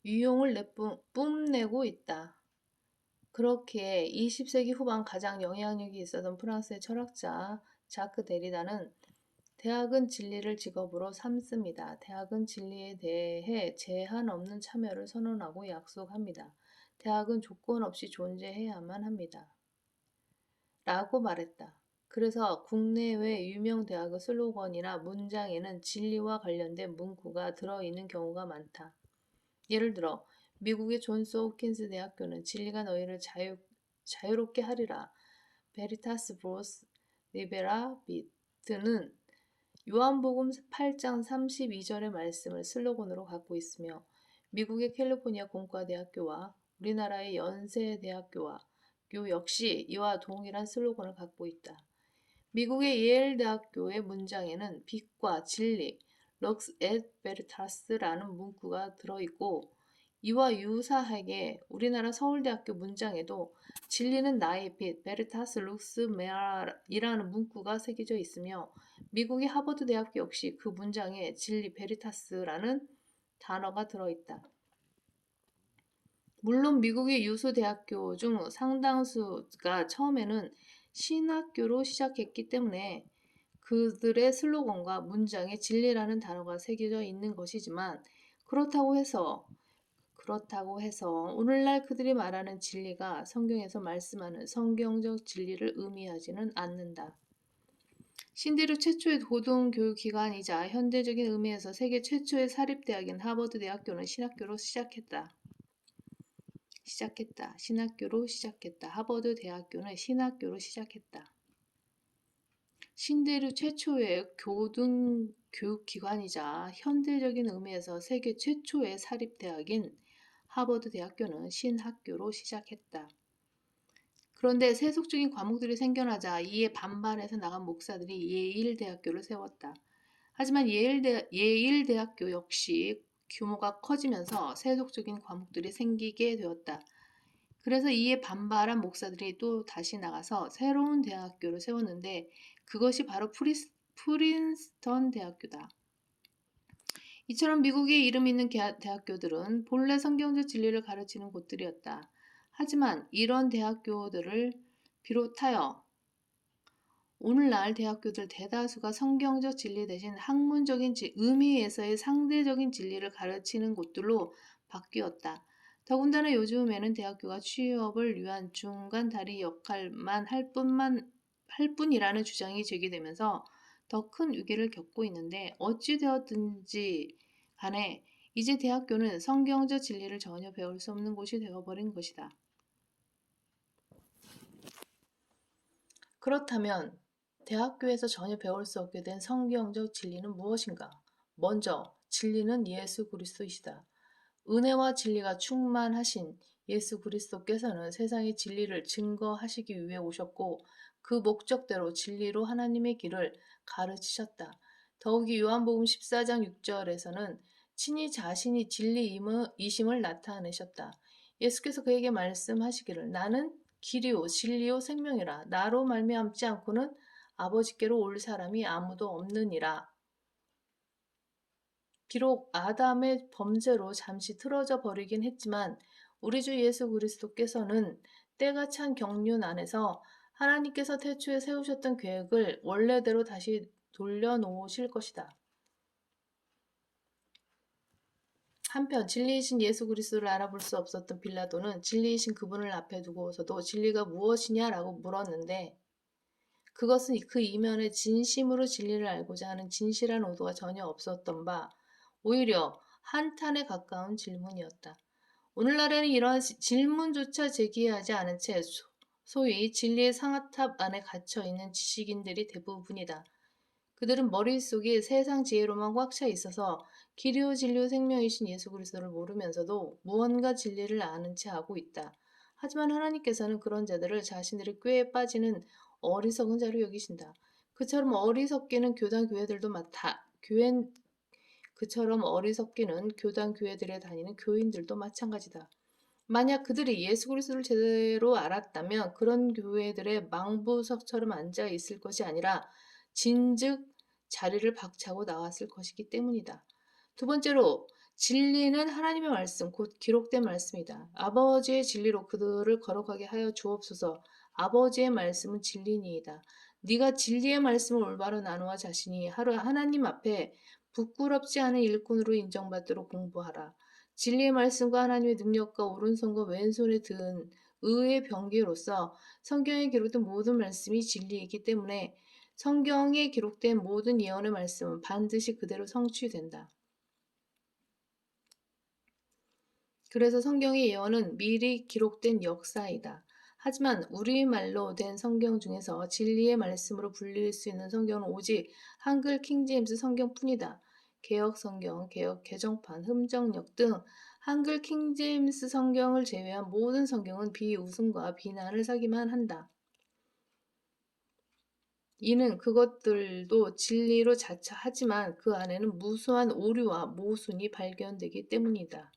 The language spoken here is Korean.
유용을 뽐내고 있다. 그렇게 20세기 후반 가장 영향력이 있었던 프랑스의 철학자 자크 데리다는 대학은 진리를 직업으로 삼습니다. 대학은 진리에 대해 제한 없는 참여를 선언하고 약속합니다. 대학은 조건 없이 존재해야만 합니다. 라고 말했다. 그래서 국내외 유명 대학의 슬로건이나 문장에는 진리와 관련된 문구가 들어있는 경우가 많다. 예를 들어 미국의 존스 홉킨스 대학교는 진리가 너희를 자유롭게 하리라. 베리타스 브로스 리베라 비트는 요한복음 8장 32절의 말씀을 슬로건으로 갖고 있으며 미국의 캘리포니아 공과대학교와 우리나라의 연세대학교와 교 역시 이와 동일한 슬로건을 갖고 있다. 미국의 예일 대학교의 문장에는 빛과 진리, 럭스 앳 베르타스라는 문구가 들어있고 이와 유사하게 우리나라 서울대학교 문장에도 진리는 나의 빛, 베르타스 룩스 메아이라는 문구가 새겨져 있으며 미국의 하버드 대학교 역시 그 문장에 진리 베리타스라는 단어가 들어있다. 물론 미국의 유수 대학교 중 상당수가 처음에는 신학교로 시작했기 때문에 그들의 슬로건과 문장에 진리라는 단어가 새겨져 있는 것이지만 그렇다고 해서 오늘날 그들이 말하는 진리가 성경에서 말씀하는 성경적 진리를 의미하지는 않는다. 신대륙 최초의 고등교육기관이자 현대적인 의미에서 세계 최초의 사립대학인 하버드 대학교는 신학교로 시작했다. 하버드 대학교는 신학교로 시작했다. 신대륙 최초의 고등교육기관이자 현대적인 의미에서 세계 최초의 사립대학인 하버드 대학교는 신학교로 시작했다. 그런데 세속적인 과목들이 생겨나자 이에 반발해서 나간 목사들이 예일대학교를 세웠다. 하지만 예일대학교 역시 규모가 커지면서 세속적인 과목들이 생기게 되었다. 그래서 이에 반발한 목사들이 또 다시 나가서 새로운 대학교를 세웠는데 그것이 바로 프린스턴 대학교다. 이처럼 미국에 이름 있는 대학교들은 본래 성경적 진리를 가르치는 곳들이었다. 하지만 이런 대학교들을 비롯하여 오늘날 대학교들 대다수가 성경적 진리 대신 학문적인 의미에서의 상대적인 진리를 가르치는 곳들로 바뀌었다. 더군다나 요즘에는 대학교가 취업을 위한 중간 다리 역할만 할 뿐이라는 주장이 제기되면서 더 큰 위기를 겪고 있는데 어찌되었든지 간에 이제 대학교는 성경적 진리를 전혀 배울 수 없는 곳이 되어버린 것이다. 그렇다면 대학교에서 전혀 배울 수 없게 된 성경적 진리는 무엇인가? 먼저 진리는 예수 그리스도이시다. 은혜와 진리가 충만하신 예수 그리스도께서는 세상의 진리를 증거하시기 위해 오셨고 그 목적대로 진리로 하나님의 길을 가르치셨다. 더욱이 요한복음 14장 6절에서는 친히 자신이 진리이심을 나타내셨다. 예수께서 그에게 말씀하시기를 나는 길이요 진리요 생명이라 나로 말미암지 않고는 아버지께로 올 사람이 아무도 없느니라. 비록 아담의 범죄로 잠시 틀어져 버리긴 했지만 우리 주 예수 그리스도께서는 때가 찬 경륜 안에서 하나님께서 태초에 세우셨던 계획을 원래대로 다시 돌려놓으실 것이다. 한편 진리이신 예수 그리스도를 알아볼 수 없었던 빌라도는 진리이신 그분을 앞에 두고서도 진리가 무엇이냐라고 물었는데 그것은 그 이면에 진심으로 진리를 알고자 하는 진실한 의도가 전혀 없었던 바 오히려 한탄에 가까운 질문이었다. 오늘날에는 이러한 질문조차 제기하지 않은 채 소위 진리의 상아탑 안에 갇혀있는 지식인들이 대부분이다. 그들은 머릿속이 세상 지혜로만 꽉 차 있어서 길이요 진리요 생명이신 예수 그리스도를 모르면서도 무언가 진리를 아는 채 하고 있다. 하지만 하나님께서는 그런 자들을 자신들의 꾀에 빠지는 어리석은 자로 여기신다. 그처럼 어리석기는 교단 교회들에 다니는 교인들도 마찬가지다. 만약 그들이 예수 그리스도를 제대로 알았다면 그런 교회들의 망부석처럼 앉아 있을 것이 아니라 진즉 자리를 박차고 나왔을 것이기 때문이다. 두 번째로 진리는 하나님의 말씀, 곧 기록된 말씀이다. 아버지의 진리로 그들을 거룩하게 하여 주옵소서. 아버지의 말씀은 진리니이다. 네가 진리의 말씀을 올바로 나누어 자신이 하루 하나님 앞에 부끄럽지 않은 일꾼으로 인정받도록 공부하라. 진리의 말씀과 하나님의 능력과 오른손과 왼손에 든 의의 병기로서 성경에 기록된 모든 말씀이 진리이기 때문에 성경에 기록된 모든 예언의 말씀은 반드시 그대로 성취된다. 그래서 성경의 예언은 미리 기록된 역사이다. 하지만 우리말로 된 성경 중에서 진리의 말씀으로 불릴 수 있는 성경은 오직 한글 킹제임스 성경뿐이다. 개역 성경, 개역 개정판, 흠정역 등 한글 킹제임스 성경을 제외한 모든 성경은 비웃음과 비난을 사기만 한다. 이는 그것들도 진리로 자처하지만 그 안에는 무수한 오류와 모순이 발견되기 때문이다.